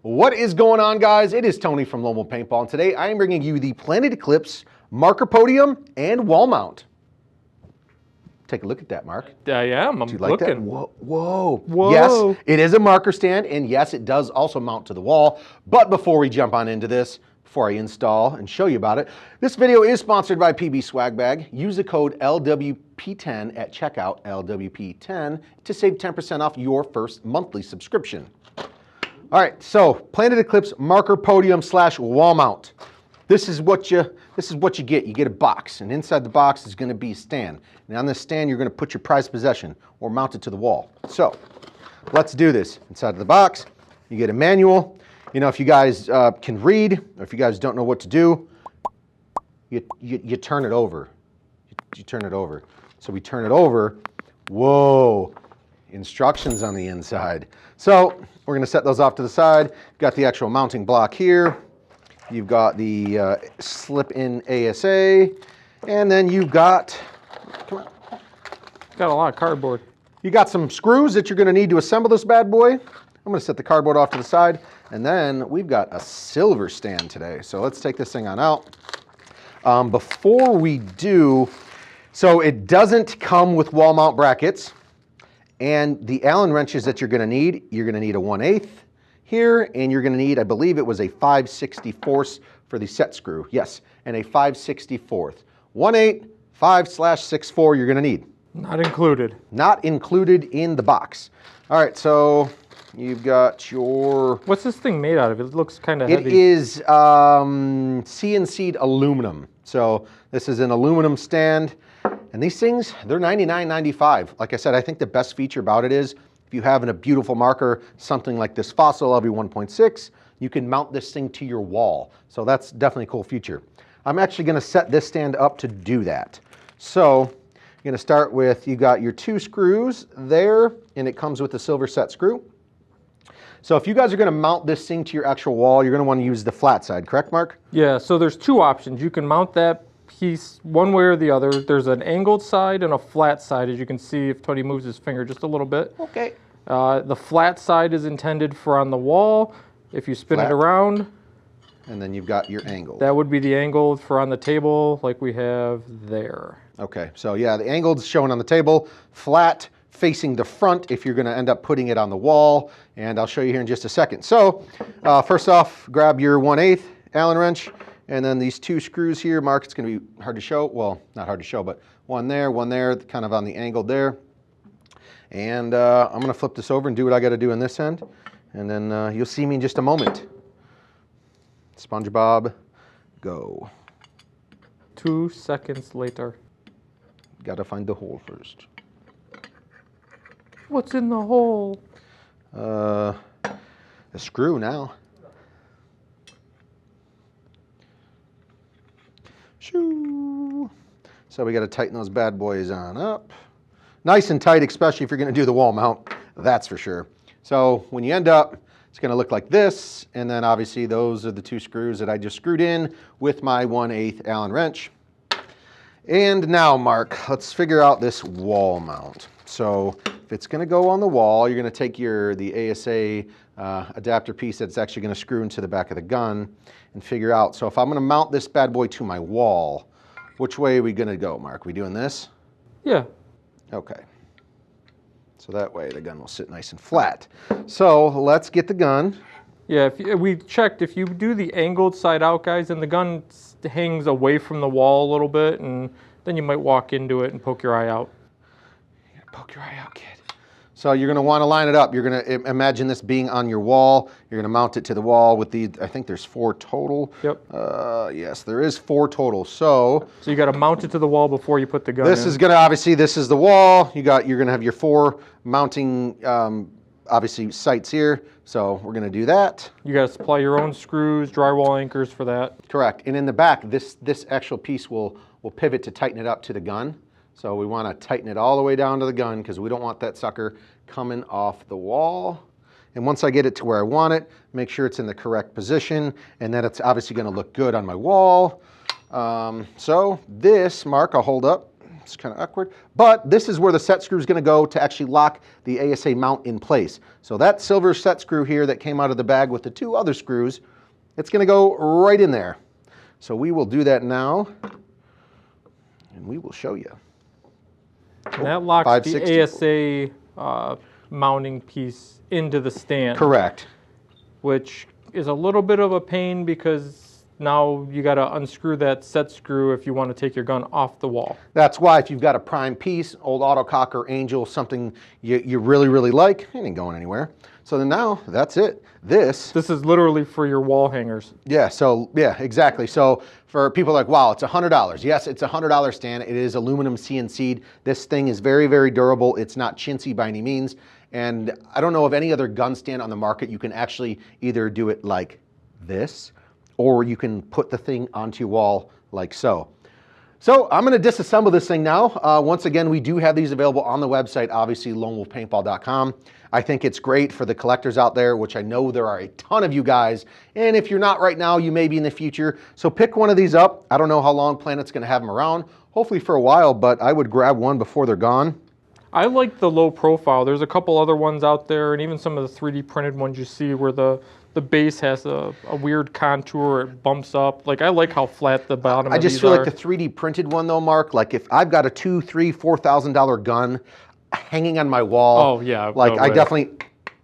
What is going on, guys? It is Tony from Lone Wolf Paintball, and today I am bringing you the Planet Eclipse Marker Podium and Wall Mount. Take a look at that, Mark. I am. I'm Do you like looking. that? Whoa, whoa. Whoa. Yes, it is a marker stand, and yes, it does also mount to the wall. But before we jump on into this, before I install and show you about it, this video is sponsored by PB SwagBag. Use the code LWP10 at checkout, LWP10, to save 10% off your first monthly subscription. All right, so Planet Eclipse Marker Podium / wall mount. This is what you get. You get a box, and inside the box is going to be a stand. And on this stand, you're going to put your prized possession or mount it to the wall. So let's do this. Inside of the box, you get a manual. You know, if you guys can read, or if you guys don't know what to do, you turn it over. You turn it over. So we turn it over. Whoa, instructions on the inside. So we're going to set those off to the side. Got the actual mounting block here. You've got the slip-in ASA, and then you've got, come on. Got a lot of cardboard. You got some screws that you're going to need to assemble this bad boy. I'm going to set the cardboard off to the side, and then we've got a silver stand today. So let's take this thing on out. Before we do, so it doesn't come with wall mount brackets, and the Allen wrenches that you're going to need a 1/8 here, and you're going to need, I believe it was a 5/64 for the set screw. Yes, and a 5/64. 1/8, 5/64 you're going to need. Not included. Not included in the box. All right, so you've got your... What's this thing made out of? It looks kind of heavy. It is CNC'd aluminum. So this is an aluminum stand, and these things, they're $99.95. Like I said, I think the best feature about it is if you have a beautiful marker, something like this Fossil LV1.6, you can mount this thing to your wall. So that's definitely a cool feature. I'm actually going to set this stand up to do that. So you're going to start with, you got your 2 screws there, and it comes with a silver set screw. So if you guys are going to mount this thing to your actual wall, you're going to want to use the flat side, correct, Mark? Yeah, so there's 2 options. You can mount that piece one way or the other. There's an angled side and a flat side, as you can see if Tony moves his finger just a little bit. Okay. The flat side is intended for on the wall. If you spin it around, and then you've got your angled. that would be the angle for on the table like we have there. Okay, so yeah, the angled's shown on the table, flat facing the front if you're going to end up putting it on the wall, and I'll show you here in just a second. So first off, grab your 1/8 Allen wrench, and then these 2 screws here. Mark, it's going to be hard to show. Well, not hard to show, but one there, kind of on the angle there. And I'm going to flip this over and do what I got to do on this end, and then you'll see me in just a moment. SpongeBob, go. 2 seconds later. Got to find the hole first. What's in the hole? A screw now. Shoo. So we got to tighten those bad boys on up. Nice and tight, especially if you're going to do the wall mount, that's for sure. So when you end up, it's going to look like this, and then obviously those are the 2 screws that I just screwed in with my 1/8 Allen wrench. And now, Mark, let's figure out this wall mount. So if it's going to go on the wall, you're going to take the ASA adapter piece that's actually going to screw into the back of the gun and figure out. So if I'm going to mount this bad boy to my wall, which way are we going to go, Mark? We doing this? Yeah. Okay. So that way the gun will sit nice and flat. So let's get the gun. Yeah, we checked, if you do the angled side out, guys, and the gun hangs away from the wall a little bit, and then you might walk into it and poke your eye out. You're gonna poke your eye out, kid. So you're going to want to line it up. You're going to imagine this being on your wall. You're going to mount it to the wall with I think there's 4 total. Yep. Yes, there is 4 total. So you got to mount it to the wall before you put the gun in. This is going to, obviously, this is the wall. You're going to have your 4 mounting, obviously, sights here. So we're going to do that. You got to supply your own screws, drywall anchors for that. Correct. And in the back, this actual piece will pivot to tighten it up to the gun. So we want to tighten it all the way down to the gun because we don't want that sucker coming off the wall. And once I get it to where I want it, make sure it's in the correct position, and then it's obviously going to look good on my wall. So this, Mark, I'll hold up It's kind of awkward, but this is where the set screw is going to go to actually lock the ASA mount in place. So that silver set screw here that came out of the bag with the 2 other screws, it's going to go right in there. So we will do that now, and we will show you. And that locks the ASA mounting piece into the stand. Correct. Which is a little bit of a pain because now you got to unscrew that set screw if you want to take your gun off the wall. That's why if you've got a prime piece, old autocock or Angel, something you really, really like, it ain't going anywhere. So then now, that's it. This is literally for your wall hangers. Yeah, so, yeah, exactly. So for people like, wow, it's $100. Yes, it's a $100 stand. It is aluminum CNC'd. This thing is very, very durable. It's not chintzy by any means. And I don't know of any other gun stand on the market you can actually either do it like this, or you can put the thing onto your wall like so. So I'm going to disassemble this thing now. Once again, we do have these available on the website, obviously lonewolfpaintball.com. I think it's great for the collectors out there, which I know there are a ton of you guys. And if you're not right now, you may be in the future. So pick one of these up. I don't know how long Planet's going to have them around. Hopefully for a while, but I would grab one before they're gone. I like the low profile. There's a couple other ones out there, and even some of the 3D printed ones you see where the base has a weird contour, it bumps up. Like, I like how flat the bottom I of these just feel are. like the 3D printed one though, Mark, like if I've got a $2,000, $3,000, $4,000 gun hanging on my wall, oh yeah, like no I way. definitely,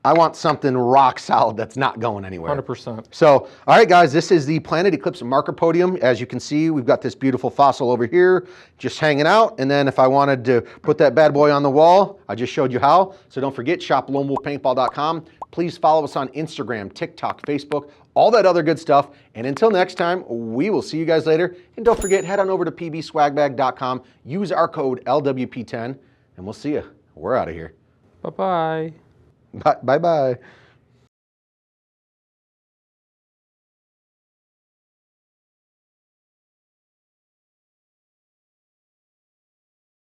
I want something rock solid that's not going anywhere. 100%. So, all right, guys, this is the Planet Eclipse Marker Podium. As you can see, we've got this beautiful fossil over here just hanging out. And then if I wanted to put that bad boy on the wall, I just showed you how. So don't forget, shop lonewolfpaintball.com. Please follow us on Instagram, TikTok, Facebook, all that other good stuff. And until next time, we will see you guys later. And don't forget, head on over to pbswagbag.com, use our code LWP10, and we'll see you. We're out of here. Bye-bye. Bye-bye.